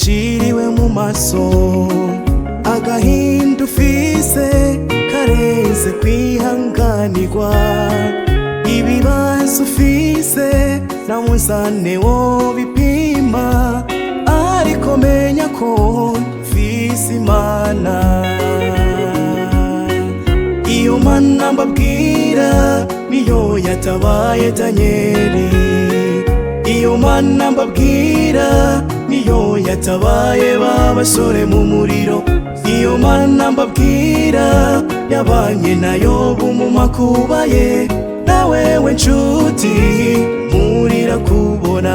wiciriwe mu maso agahinda ufise kareze kwihanganirwa ibibazo ufise na munzane wo bipima ariko menya ko ufise Imana iyo Mana mbabwira niyo yatabaye Danyeli iyo Mana mbabwira niyo yatabaye babasore mu muriro iyo Mana mbabwira yabanye na Yobu mu makuba ye na wewe nshuti murira kubona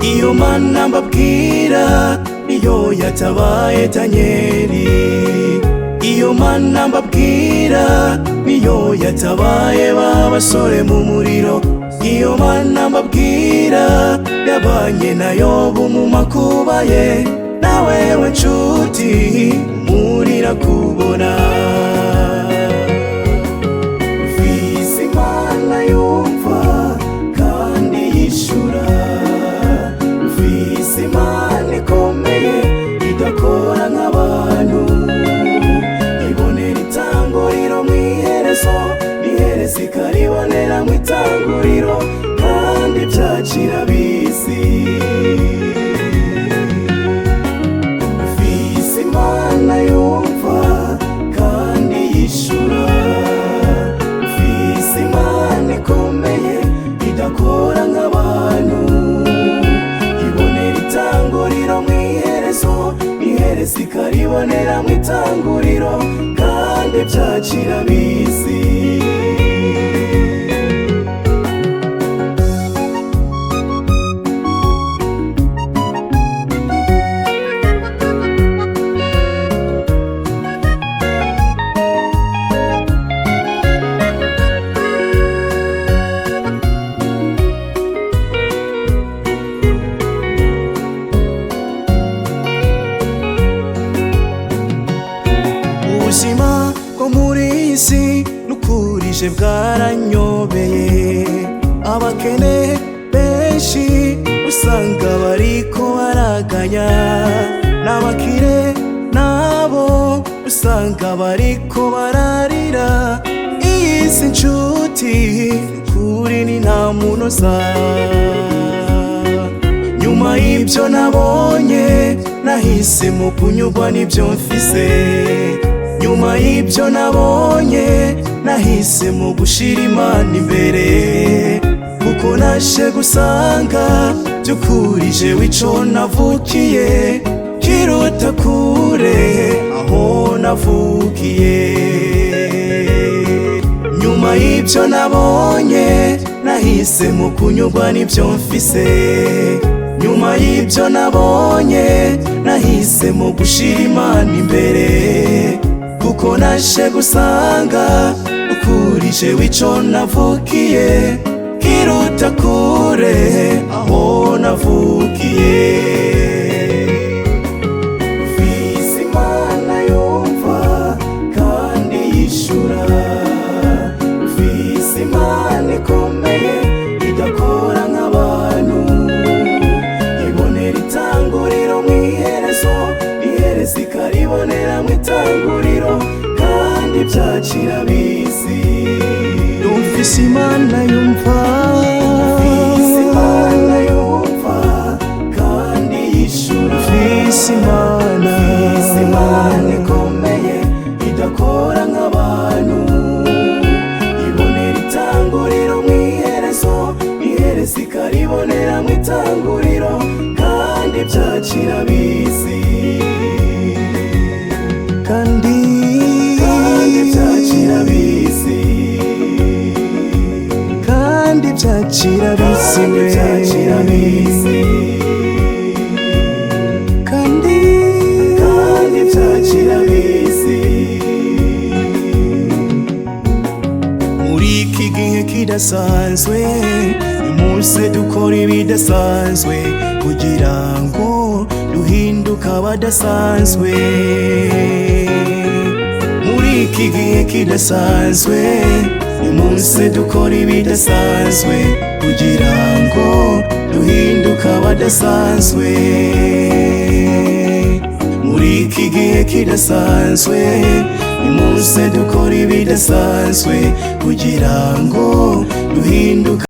iyo Mana mbabwira niyo yatabaye Danyeli iyo Mana mbabwira niyo yatabaye babasore mu muriro iyo Mana mbabwira yabanye na Yobu mu makuba ye na wewe nshuti murira kubona ufise Imana yumva kandi yishura ufise Imana ikomeye idakora nk'abantu ibonera itanguriro mw'iherezo iherezo ikaribonera mw'itanguriro kandi vyacira bisi ufise Imana yumva kandi yishura ufise Imana ikomeye idakora nk'abantu ibonera itanguriro mw'iherezo iherezo ikaribonera mw'itanguriro kandi vyacira bisi ubuzima bwo muri iyi si nukurije bwaranyobeye abakene benshi usanga bariko baraganya n'abakire nabo usanga bariko bararira iyi si nshuti kuri ni nta munoza nyuma y'ibyo nabonye nahisemo kunyurwa n'ibyo mfise nyuma y'ibyo nabonye nahisemo gushira Imana imbere kuko naje gusanga by'ukuri ico navukiye kiruta kure aho navukiye nyuma y'ibyo nabonye nahisemo kunyurwa n'ibyo mfise nyuma y'ibyo nabonye nahisemo gushira Imana imbere kuko naje gusanga ukuri ico navukiye kiruta kure aho navukiye ufise Imana yumva kandi yishura ufise Imana ikomeye idakora nk'abantu ibonera itanguriro mw'iherezo iherezo ikaribonera mw'itanguriro kandi vyacira bisi ufise Imana yumva ufise Imana yumva kandi yishura ufise Imana ikomeye idakora nk'abantu ibonera itanguriro mw'iherezo iherezo ikaribonera mw'itanguriro kandi vyacira bisi kandi vyacira bisi kandi vyacira bisi kandi vyacira bisi muri iki gihe kidasanzwe umunsi dukora ibidasanzwe kugira ngo duhinduke abadasanzwe muri iki gihe kidasanzwe nimuze dukora ibidasanzwe kugira ngo duhinduke abadasanzwe. Muri iki gihe kidasanzwe nimuze dukora ibidasanzwe kugira ngo duhinduke